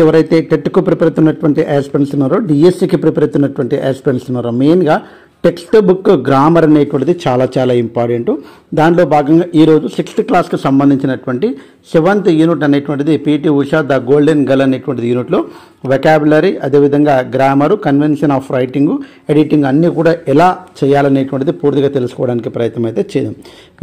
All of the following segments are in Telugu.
ఎవరైతే టెట్కు ప్రిపేర్ అవుతున్నటువంటి ఆస్పిరెంట్స్ ఉన్నారో డిఎస్సికి ప్రిపేర్ అవుతున్నటువంటి ఆస్పిరెంట్స్ ఉన్నారో మెయిన్గా టెక్స్ట్ బుక్ గ్రామర్ అనేటువంటిది చాలా చాలా ఇంపార్టెంట్. దాంట్లో భాగంగా ఈరోజు 6th క్లాస్కి సంబంధించినటువంటి 7th యూనిట్ అనేటువంటిది PT Usha the golden girl అనేటువంటిది యూనిట్లో వెకాబులరీ, అదేవిధంగా grammar, convention of writing, editing అన్నీ కూడా ఎలా చేయాలనేటువంటిది పూర్తిగా తెలుసుకోవడానికి ప్రయత్నం అయితే చేద్దాం.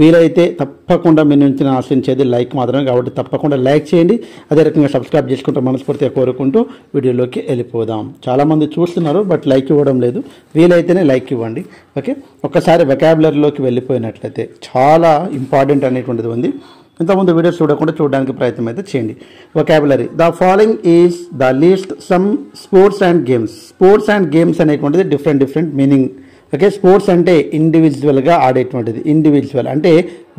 వీలైతే తప్పకుండా మీ నుంచి ఆశించేది లైక్ మాత్రమే, కాబట్టి తప్పకుండా లైక్ చేయండి. అదే రకంగా సబ్స్క్రైబ్ చేసుకుంటూ మనస్ఫూర్తిగా కోరుకుంటూ వీడియోలోకి వెళ్ళిపోదాం. చాలామంది చూస్తున్నారు బట్ లైక్ ఇవ్వడం లేదు. వీలైతేనే లైక్ ఇవ్వండి. ఓకే, ఒక్కసారి వెకాబులరీలోకి వెళ్ళిపోయినట్లయితే చాలా ఇంపార్టెంట్ అనేటువంటిది ఉంది. ఇంతకుముందు వీడియోస్ చూడకుండా చూడడానికి ప్రయత్నం అయితే చేయండి. Vocabulary, the following is the list some sports and games. Sports and games అనేటువంటిది డిఫరెంట్ మీనింగ్. ఓకే, స్పోర్ట్స్ అంటే ఇండివిజువల్గా ఆడేటువంటిది, ఇండివిజువల్ అంటే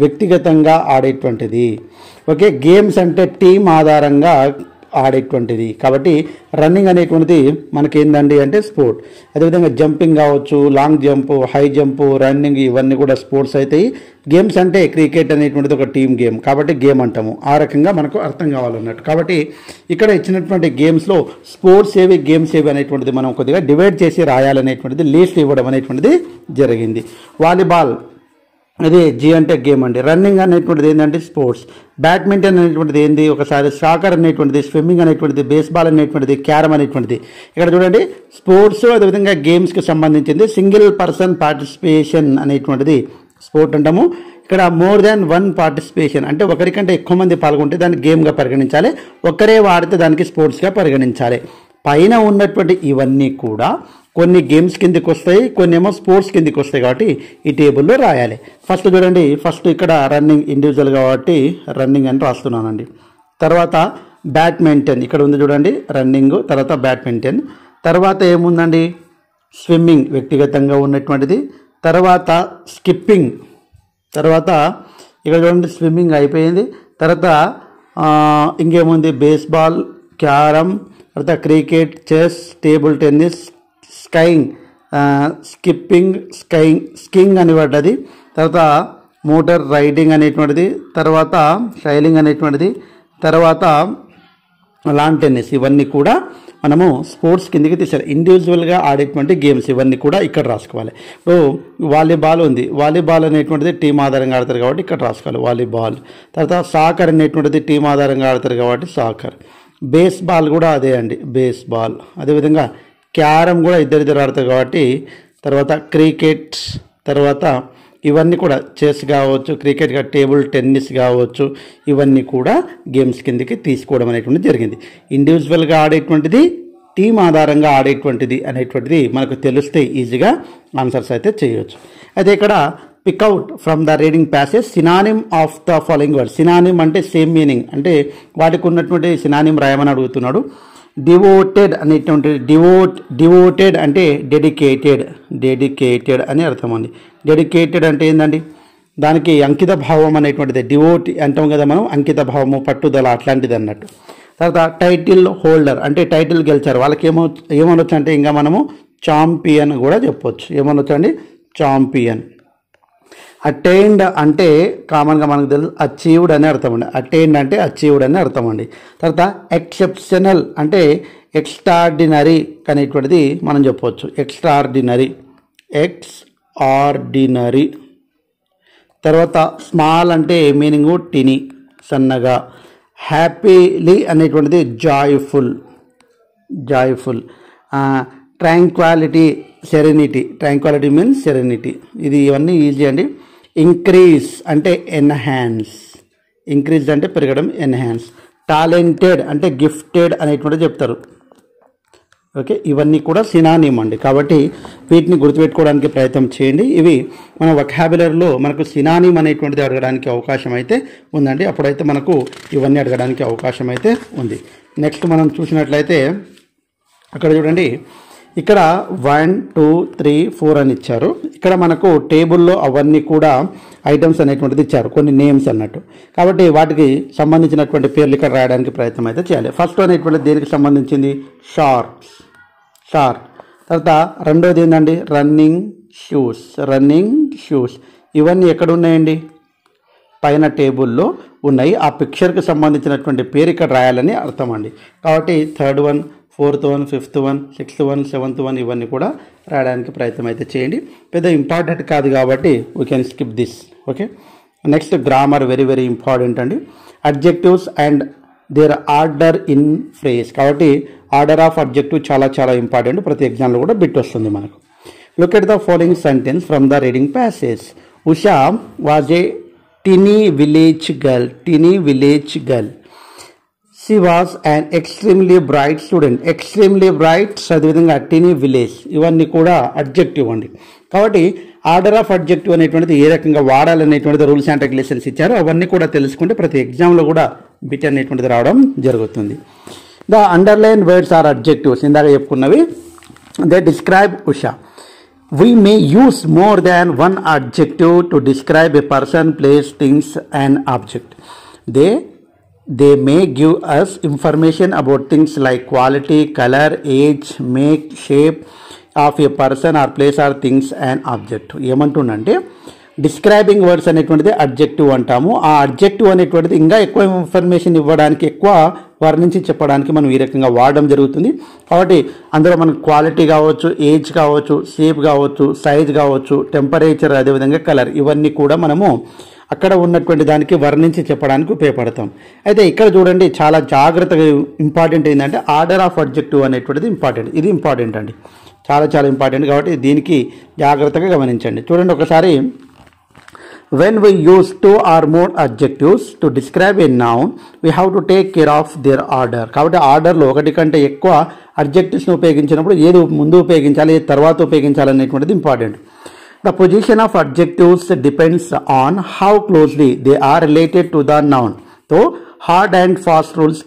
వ్యక్తిగతంగా ఆడేటువంటిది. ఓకే, గేమ్స్ అంటే టీం ఆధారంగా ఆడేటువంటిది. కాబట్టి రన్నింగ్ అనేటువంటిది మనకేందండి అంటే స్పోర్ట్. అదేవిధంగా జంపింగ్ కావచ్చు, long jump, high jump, running ఇవన్నీ కూడా స్పోర్ట్స్ అవుతాయి. గేమ్స్ అంటే క్రికెట్ అనేటువంటిది ఒక టీమ్ గేమ్, కాబట్టి గేమ్ అంటాము. ఆ రకంగా మనకు అర్థం కావాలన్నట్టు. కాబట్టి ఇక్కడ ఇచ్చినటువంటి గేమ్స్లో స్పోర్ట్స్ ఏవి, గేమ్స్ ఏవి అనేటువంటిది మనం కొద్దిగా డివైడ్ చేసి రాయాలనేటువంటిది లిస్ట్ ఇవ్వడం అనేటువంటిది జరిగింది. వాలీబాల్ అదే జీ అంటే గేమ్ అండి. రన్నింగ్ అనేటువంటిది ఏంటంటే స్పోర్ట్స్. బ్యాడ్మింటన్ అనేటువంటిది ఏంది, ఒకసారి సాకర్ అనేటువంటిది, స్విమ్మింగ్ అనేటువంటిది, బేస్బాల్ అనేటువంటిది, క్యారమ్ అనేటువంటిది. ఇక్కడ చూడండి స్పోర్ట్స్ అదేవిధంగా గేమ్స్కి సంబంధించింది సింగిల్ పర్సన్ పార్టిసిపేషన్ అనేటువంటిది స్పోర్ట్ అంటాము. ఇక్కడ మోర్ దాన్ వన్ పార్టిసిపేషన్ అంటే ఒకరికంటే ఎక్కువ మంది పాల్గొంటే దాన్ని గేమ్గా పరిగణించాలి, ఒక్కరే వాడితే దానికి స్పోర్ట్స్గా పరిగణించాలి. పైన ఉన్నటువంటి ఇవన్నీ కూడా కొన్ని గేమ్స్ కిందకి వస్తాయి, కొన్ని ఏమో స్పోర్ట్స్ కిందకి వస్తాయి. కాబట్టి ఈ టేబుల్లో రాయాలి. ఫస్ట్ చూడండి, ఫస్ట్ ఇక్కడ రన్నింగ్ ఇండివిజువల్ కాబట్టి రన్నింగ్ అని రాస్తున్నానండి. తర్వాత బ్యాడ్మింటన్ ఇక్కడ ఉంది చూడండి, రన్నింగ్, తర్వాత బ్యాడ్మింటన్. తర్వాత ఏముందండి, స్విమ్మింగ్ వ్యక్తిగతంగా ఉన్నటువంటిది. తర్వాత స్కిప్పింగ్, తర్వాత ఇక్కడ చూడండి స్విమ్మింగ్ అయిపోయింది. తర్వాత ఇంకేముంది, బేస్బాల్, క్యారమ్, తర్వాత cricket, chess, table tennis, skiing, skipping, skiing అని పడ్డది. తర్వాత మోటార్ రైడింగ్ అనేటువంటిది, తర్వాత సైలింగ్ అనేటువంటిది, తర్వాత లాన్ టెన్నిస్. ఇవన్నీ కూడా మనము స్పోర్ట్స్ కిందకి తీసారు. ఇండివిజువల్గా ఆడేటువంటి గేమ్స్ ఇవన్నీ కూడా ఇక్కడ రాసుకోవాలి. ఇప్పుడు వాలీబాల్ ఉంది, వాలీబాల్ అనేటువంటిది టీం ఆధారంగా ఆడతారు కాబట్టి ఇక్కడ రాసుకోవాలి వాలీబాల్. తర్వాత సాకర్ అనేటువంటిది టీం ఆధారంగా ఆడతారు కాబట్టి సాకర్. బేస్బాల్ కూడా అదే అండి, బేస్బాల్. అదేవిధంగా క్యారమ్ కూడా ఇద్దరిద్దరు ఆడతారు కాబట్టి తర్వాత క్రికెట్, తర్వాత ఇవన్నీ కూడా చెస్ కావచ్చు, క్రికెట్ టేబుల్ టెన్నిస్ కావచ్చు, ఇవన్నీ కూడా గేమ్స్ కిందకి తీసుకోవడం అనేటువంటిది జరిగింది. ఇండివిజువల్గా ఆడేటువంటిది, టీం ఆధారంగా ఆడేటువంటిది అనేటువంటిది మనకు తెలిస్తే ఈజీగా ఆన్సర్స్ అయితే చేయవచ్చు. అయితే ఇక్కడ pick out from the reading passage synonym of the following word. Synonym అంటే సేమ్ మీనింగ్, అంటే వాటికి ఉన్నటువంటి సినానిమ్ రాయమని అడుగుతున్నాడు. డివోటెడ్ అనేటువంటి డివోటెడ్ అంటే డెడికేటెడ్ అని అర్థం అండి. డెడికేటెడ్ అంటే ఏంటండి, దానికి అంకిత భావం అనేటువంటిది. డివోట్ అంటాం కదా మనం, అంకిత భావము, పట్టుదల అట్లాంటిది అన్నట్టు. తర్వాత టైటిల్ హోల్డర్ అంటే టైటిల్ గెలిచారు వాళ్ళకి ఏమనొచ్చు అంటే ఇంకా మనము ఛాంపియన్ కూడా చెప్పొచ్చు. ఏమనొచ్చు అండి, ఛాంపియన్. అటైన్డ్ అంటే కామన్గా మనకు తెలుసు అచీవ్డ్ అని అర్థం అండి. అటైన్డ్ అంటే అచీవ్డ్ అని అర్థం అండి. తర్వాత ఎక్సెప్షనల్ అంటే ఎక్స్ట్రాడినరీ అనేటువంటిది మనం చెప్పవచ్చు. ఎక్స్ట్రాడినరీ. తర్వాత స్మాల్ అంటే మీనింగు టిని, సన్నగా. హ్యాపీలీ అనేటువంటిది joyful. Tranquillity, serenity. Tranquillity means serenity. ఇవన్నీ ఈజీ అండి. ఇంక్రీజ్ అంటే ఎన్హాన్స్. ఇంక్రీజ్ అంటే పెరగడం, ఎన్హాన్స్. టాలెంటెడ్ అంటే గిఫ్టెడ్ అనేటువంటిది చెప్తారు. ఓకే, ఇవన్నీ కూడా సినానిమ్ అండి. కాబట్టి వీటిని గుర్తుపెట్టుకోవడానికి ప్రయత్నం చేయండి. ఇవి మన వొకాబులరీలో మనకు సినానిమ్ అనేటువంటిది అడగడానికి అవకాశం అయితే ఉందండి. అప్పుడైతే మనకు ఇవన్నీ అడగడానికి అవకాశం అయితే ఉంది. నెక్స్ట్ మనం చూసినట్లయితే అక్కడ చూడండి, ఇక్కడ 1 2 3 4 అని ఇచ్చారు. ఇక్కడ మనకు టేబుల్లో అవన్నీ కూడా ఐటమ్స్ అనేటువంటిది ఇచ్చారు, కొన్ని నేమ్స్ అన్నట్టు. కాబట్టి వాటికి సంబంధించినటువంటి పేర్లు ఇక్కడ రాయడానికి ప్రయత్నం అయితే చేయాలి. ఫస్ట్ అనేటువంటిది దేనికి సంబంధించింది, షార్క్. తర్వాత రెండోది ఏంటండి, రన్నింగ్ షూస్. ఇవన్నీ ఎక్కడ ఉన్నాయండి, పైన టేబుల్లో ఉన్నాయి. ఆ పిక్చర్కి సంబంధించినటువంటి పేరు ఇక్కడ రాయాలని అర్థం అండి. కాబట్టి 3rd one, 4th one, 5th one, 6th one, 7th one ఇవన్నీ కూడా రాయడానికి ప్రయత్నం అయితే చేయండి. పెద్ద ఇంపార్టెంట్ కాదు కాబట్టి we can skip this. Okay, next grammar very very important అండి. Adjectives and their order in phrase. కాబట్టి ఆర్డర్ ఆఫ్ అడ్జెక్టివ్ చాలా చాలా ఇంపార్టెంట్. ప్రతి ఎగ్జామ్లో కూడా బిట్ వస్తుంది మనకు. Look at the following sentence from the reading passage. Usha was a tiny village girl. Tiny village girl. She was and extremely bright student. Extremely bright, అదేవిధంగా టీనీ విలేజ్, ఇవన్నీ కూడా అడ్జెక్టివ్ అండి. కాబట్టి ఆర్డర్ ఆఫ్ అడ్జెక్టివ్ అనేటువంటిది ఏ రకంగా వాడాలనేటువంటిది రూల్స్ అండ్ రెగ్యులేషన్స్ ఇచ్చారు. అవన్నీ కూడా తెలుసుకుంటే ప్రతి ఎగ్జామ్లో కూడా బిట్ అనేటువంటిది రావడం జరుగుతుంది. The underline words are adjectives. ఇందాక చెప్పుకున్నవి. They describe Usha. We may use more than one adjective to describe a person, place, things and object. They may give us information about things like quality, color, age, make, shape of a person or place or things and object. ఏమంటుండంటే డిస్క్రైబింగ్ వర్డ్స్ అనేటువంటిది అడ్జెక్టివ్ అంటాము. ఆ అడ్జెక్టివ్ అనేటువంటిది ఇంకా ఎక్కువ ఇన్ఫర్మేషన్ ఇవ్వడానికి, ఎక్కువ వర్ణించి చెప్పడానికి మనం ఈ రకంగా వాడడం జరుగుతుంది. కాబట్టి అందులో మనకు క్వాలిటీ కావచ్చు, ఏజ్ కావచ్చు, షేప్ కావచ్చు, సైజ్ కావచ్చు, టెంపరేచర్, అదేవిధంగా కలర్, ఇవన్నీ కూడా మనము అక్కడ ఉన్నటువంటి దానికి వర్ణించి చెప్పడానికి ఉపయోగపడతాం. అయితే ఇక్కడ చూడండి, చాలా జాగ్రత్తగా ఇంపార్టెంట్ ఏంటంటే ఆర్డర్ ఆఫ్ అడ్జెక్టివ్ అనేటువంటిది ఇంపార్టెంట్. ఇది ఇంపార్టెంట్ అండి, చాలా చాలా ఇంపార్టెంట్. కాబట్టి దీనికి జాగ్రత్తగా గమనించండి. చూడండి ఒకసారి. When we use 2 or more adjectives to describe a noun, we have to take care of their order. కాబట్టి ఆర్డర్లో ఒకటి కంటే ఎక్కువ అడ్జెక్టివ్స్ని ఉపయోగించినప్పుడు ఏది ముందు ఉపయోగించాలి, ఏది తర్వాత ఉపయోగించాలి అనేటువంటిది important. The position of adjectives depends on how closely they are related to the noun. So, hard and fast rules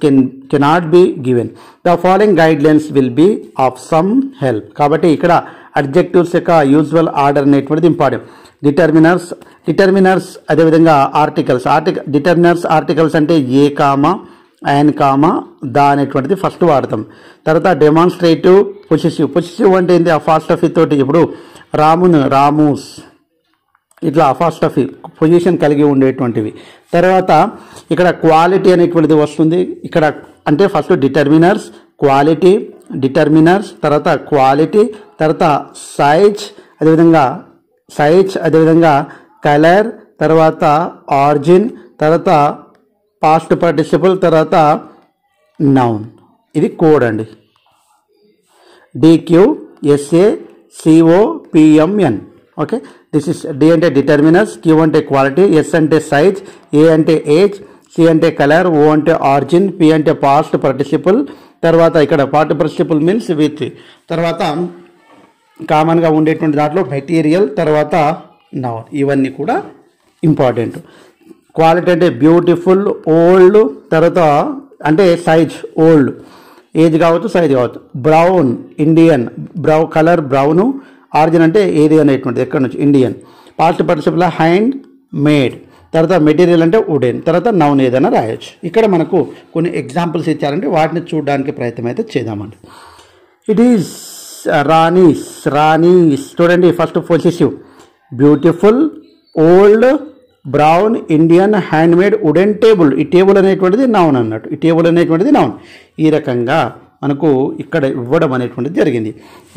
cannot be given. The following guidelines will be of some help. కాబట్టి ఇక్కడ అడ్జెక్టివ్స్ యొక్క యూజువల్ ఆర్డర్ అనేటువంటిది ఇంపార్టెంట్. డిటర్మినర్స్ అదేవిధంగా ఆర్టికల్స్. డిటర్మినర్స్ ఆర్టికల్స్ అంటే ఏ కామా, అండ్ కామా, దా అనేటువంటిది ఫస్ట్ వాడతాం. తర్వాత డెమాన్స్ట్రేటివ్ పొసిసివ్. పొసిసివ్ అంటే ఏంటి? అపాస్ట్రఫీ తోటి. ఇప్పుడు రామూస్ ఇట్లా అపాస్ట్రఫీ పొజిషన్ కలిగి ఉండేటువంటివి. తర్వాత ఇక్కడ క్వాలిటీ అనేటువంటిది వస్తుంది. ఇక్కడ అంటే ఫస్ట్ డిటర్మినర్స్, క్వాలిటీ, డిటర్మినర్స్, తర్వాత క్వాలిటీ, తర్వాత సైజ్, అదేవిధంగా కలర్, తర్వాత ఆరిజిన్, తర్వాత పాస్ట్ పార్టిసిపల్, తర్వాత నౌన్. ఇది కోడ్ అండి. DQSACOPMN. Okay, this is D అంటే డిటర్మినర్స్, క్యూ అంటే క్వాలిటీ, ఎస్ అంటే సైజ్, ఏ అంటే ఏజ్, సి అంటే కలర్, ఓ అంటే ఆరిజిన్, పి అంటే పాస్ట్ పార్టిసిపల్, తర్వాత ఇక్కడ పాస్ట్ పార్టిసిపల్ మీన్స్ విత్, తర్వాత కామన్గా ఉండేటువంటి దాంట్లో మెటీరియల్, తర్వాత నౌన్. ఇవన్నీ కూడా ఇంపార్టెంట్. క్వాలిటీ అంటే బ్యూటిఫుల్, ఓల్డ్, తర్వాత అంటే సైజ్ ఓల్డ్, ఏజ్ కావచ్చు, సైజ్ కావచ్చు. Brown Indian, colour brown, origin అంటే ఏది అనేటువంటిది, ఎక్కడి నుంచి, Indian. Past participle hand made, తర్వాత మెటీరియల్ అంటే వుడెన్, తర్వాత నౌన్ ఏదైనా రాయొచ్చు. ఇక్కడ మనకు కొన్ని ఎగ్జాంపుల్స్ ఇచ్చారంటే వాటిని చూడడానికి ప్రయత్నం అయితే చేద్దామండి. It is Rani's. చూడండి, first possessive. Beautiful, old, brown, Indian, handmade, wooden, table. ఈ టేబుల్ అనేటువంటిది నౌన్ అన్నట్టు. ఈ టేబుల్ అనేటువంటిది నౌన్. ఈ రకంగా మనకు ఇక్కడ ఇవ్వడం అనేటువంటిది జరిగింది.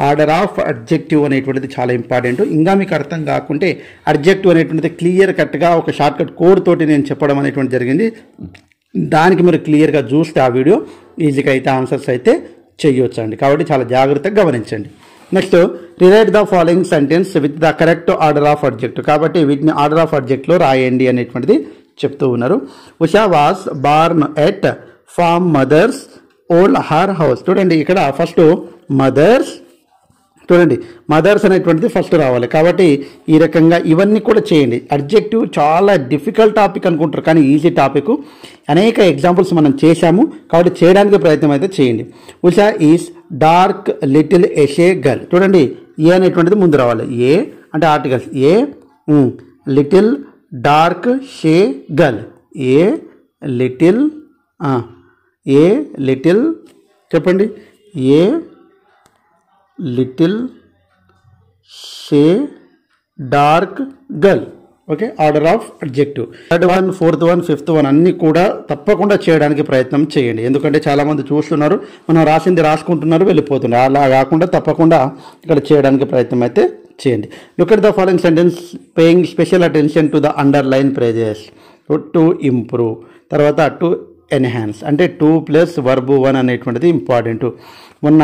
ఆర్డర్ ఆఫ్ అడ్జెక్టివ్ అనేటువంటిది చాలా ఇంపార్టెంట్. ఇంకా మీకు అర్థం కాకుంటే అడ్జెక్టివ్ అనేటువంటిది క్లియర్ కట్గా ఒక షార్ట్కట్ కోడ్ తోటి నేను చెప్పడం అనేటువంటి జరిగింది. దానికి మీరు క్లియర్గా చూస్తే ఆ వీడియో ఈజీగా అయితే ఆన్సర్స్ అయితే చేయొచ్చు అండి. కాబట్టి చాలా జాగ్రత్తగా గమనించండి. Next, rewrite the following sentence with the correct order of adjective. కాబట్టి వీటిని ఆర్డర్ ఆఫ్ అడ్జెక్ట్లో రాయండి అనేటువంటిది చెప్తూ ఉన్నారు. Usha was born at farm mother's old her house. చూడండి, ఇక్కడ ఫస్ట్ మదర్స్, చూడండి మదర్స్ అనేటువంటిది ఫస్ట్ రావాలి. కాబట్టి ఈ రకంగా ఇవన్నీ కూడా చేయండి. అడ్జెక్టివ్ చాలా డిఫికల్ట్ టాపిక్ అనుకుంటారు, కానీ ఈజీ టాపిక్. అనేక ఎగ్జాంపుల్స్ మనం చేశాము, కాబట్టి చేయడానికి ప్రయత్నం అయితే చేయండి. Usha is dark little a shy girl. చూడండి, ఏ అనేటువంటిది ముందు రావాలి. ఏ అంటే articles. A little, dark, shy, girl. A little చెప్పండి. A little shy dark girl. Okay, order of adjective. Third one, fourth one, fifth one అన్నీ కూడా తప్పకుండా చేయడానికి ప్రయత్నం చేయండి. ఎందుకంటే చాలామంది చూస్తున్నారు, మనం రాసింది రాసుకుంటున్నారు, వెళ్ళిపోతున్నారు. అలా కాకుండా తప్పకుండా ఇక్కడ చేయడానికి ప్రయత్నం అయితే చేయండి. Look at the following sentence paying special attention to the underline phrases. To improve, తర్వాత టు ఎన్హాన్స్, అంటే 2 + వర్బ్ 1 అనేటువంటిది ఇంపార్టెంట్. మొన్న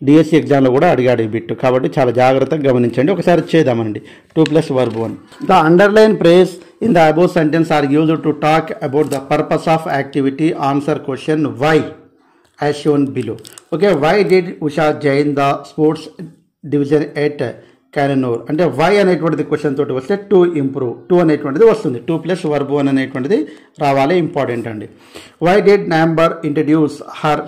డిఎస్సి ఎగ్జామ్లో కూడా అడిగాడు ఈ బిట్, కాబట్టి చాలా జాగ్రత్తగా గమనించండి. ఒకసారి చేద్దామనండి. 2 + verb 1. The underline phrase in the above sentence are used to talk about the purpose of activity. Answer question why as shown below. Okay, why did Usha join the sports division at Cannanore, అంటే వై అనేటువంటిది క్వశ్చన్ తోటి వస్తే టు ఇంప్రూవ్, టు అనేటువంటిది వస్తుంది. 2 + వర్బ్ 1 అనేటువంటిది రావాలి, ఇంపార్టెంట్ అండి. Why did number introduce her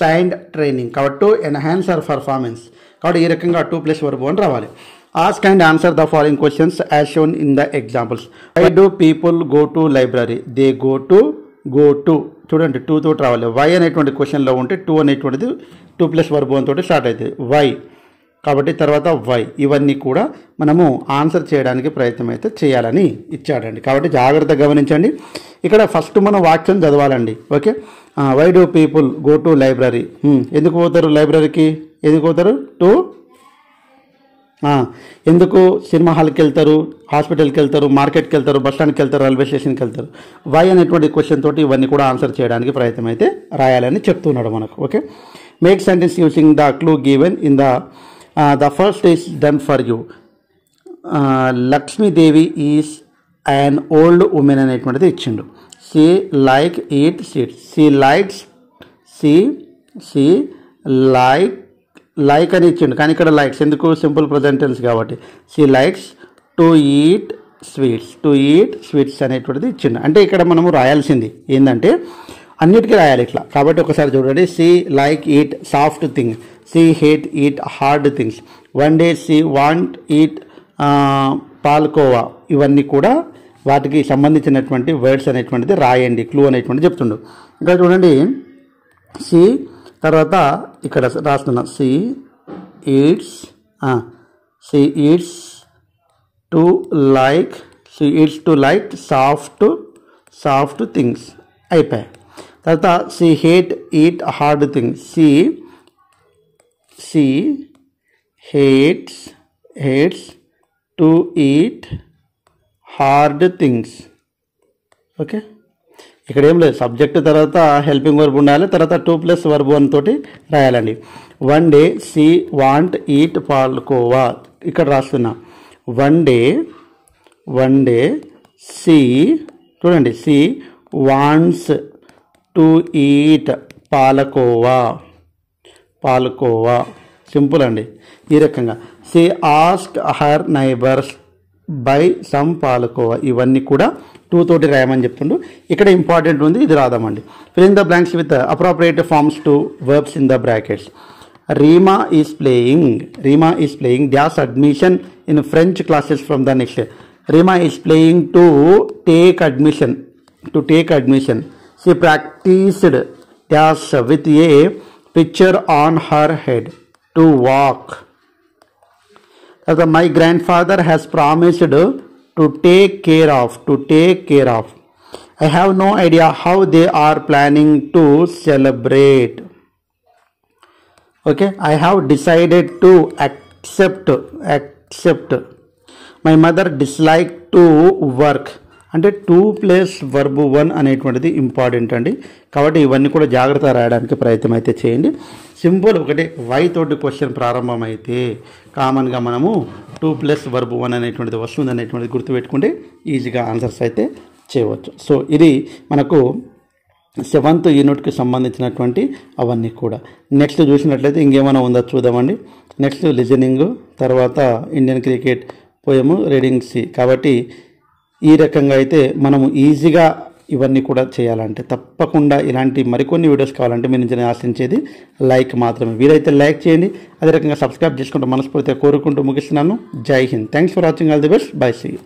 signed training, కాబట్టి టు ఎన్హాన్స్ హర్ పర్ఫార్మెన్స్, కాబట్టి ఈ రకంగా 2 + వర్బ్ 1 రావాలి. Ask and answer the following questions as shown in the examples. Why do people go to library, they go to చూడండి 2 తోటి రావాలి. వై అనేటువంటి క్వశ్చన్లో ఉంటే 2 అనేటువంటిది 2 + వర్బ్ 1 తోటి స్టార్ట్ అవుతుంది, వై, కాబట్టి తర్వాత వై. ఇవన్నీ కూడా మనము ఆన్సర్ చేయడానికి ప్రయత్నం అయితే చేయాలని ఇచ్చాడండి, కాబట్టి జాగ్రత్తగా గమనించండి. ఇక్కడ ఫస్ట్ మనం వాక్యం చదవాలండి. Okay, why do people go to library, ఎందుకు పోతారు లైబ్రరీకి, ఎందుకు పోతారు, ఎందుకు సినిమా హాల్కి వెళ్తారు, హాస్పిటల్కి వెళ్తారు, మార్కెట్కి వెళ్తారు, బస్ స్టాండ్కి వెళ్తారు, రైల్వే స్టేషన్కి వెళ్తారు. వై అనేటువంటి క్వశ్చన్ తోటి ఇవన్నీ కూడా ఆన్సర్ చేయడానికి ప్రయత్నం అయితే రాయాలని చెప్తున్నాడు మనకు. Okay, make sentence using the clue given in the first is done for you. Lakshmidevi is an old woman అనేటువంటిది ఇచ్చిండు. she like eat sweets, she like అని ఇచ్చిండు, కానీ ఇక్కడ లైక్స్ ఎందుకు, సింపుల్ ప్రజెంట్ టెన్స్ కాబట్టి she likes to eat sweets అనేటువంటిది ఇచ్చిండు. అంటే ఇక్కడ మనము రాయాల్సింది ఏంటంటే అన్నిటికీ రాయాలి ఇట్లా, కాబట్టి ఒకసారి చూడండి. she like eat soft things, she hate eat hard things, one day she want eat palkova. ఇవన్నీ కూడా వాటికి సంబంధించినటువంటి వర్డ్స్ అనేటువంటిది రాయండి, క్లూ అనేటువంటిది చెప్తుండు. ఇంకా చూడండి, సి తర్వాత ఇక్కడ రాస్తున్నా, she eats to like soft things అయిపోయాయి. తర్వాత she hate eat hard things, she hates to eat hard things. Okay, ఇక్కడ ఏం లేదు, సబ్జెక్ట్ తర్వాత హెల్పింగ్ వర్బ్ ఉండాలి, తర్వాత 2 + వర్బ్ 1 తోటి రాయాలండి. One day she want eat palkova, ఇక్కడ రాస్తున్నా. వన్ డే సి చూడండి, she wants to eat palkova, simple అండి. ఈ రకంగా she ask her neighbours buy some palkova, ఇవన్నీ కూడా 2 తోటి రాయమని చెప్తుండు. ఇక్కడ ఇంపార్టెంట్ ఉంది, ఇది రాదామండి. Fill in the blanks with appropriate forms to verbs in the brackets. Reema is playing dash admission in French classes from the next. Reema is playing to take admission. She practised dash with a picture on her head to walk. My grandfather has promised to take care of. I have no idea how they are planning to celebrate. Okay, I have decided to accept. My mother disliked to work. అంటే 2 + వర్బ్ 1 అనేటువంటిది ఇంపార్టెంట్ అండి, కాబట్టి ఇవన్నీ కూడా జాగ్రత్తగా రాయడానికి ప్రయత్నం అయితే చేయండి. సింపుల్ ఒకటే, వై తోటి క్వశ్చన్ ప్రారంభమైతే కామన్గా మనము 2 + వర్బ్ 1 అనేటువంటిది వస్తుంది అనేటువంటిది గుర్తుపెట్టుకుంటే ఈజీగా ఆన్సర్స్ అయితే చేయవచ్చు. సో ఇది మనకు 7th యూనిట్కి సంబంధించినటువంటి అవన్నీ కూడా. నెక్స్ట్ చూసినట్లయితే ఇంకేమైనా ఉందో చూద్దామండి. నెక్స్ట్ లిజనింగ్, తర్వాత ఇండియన్ క్రికెట్, పోయము, రీడింగ్ సి. కాబట్టి ఈ రకంగా అయితే మనము ఈజీగా ఇవన్నీ కూడా చేయాలంటే తప్పకుండా ఇలాంటి మరికొన్ని వీడియోస్ కావాలంటే మీ నుంచి ఆశించేది లైక్ మాత్రమే. వీలైతే లైక్ చేయండి, అదే రకంగా సబ్స్క్రైబ్ చేసుకుంటూ మనస్ఫూర్తిగా కోరుకుంటూ ముగిస్తున్నాను. జై Hind. Thanks for watching. All the best. Bye. See you.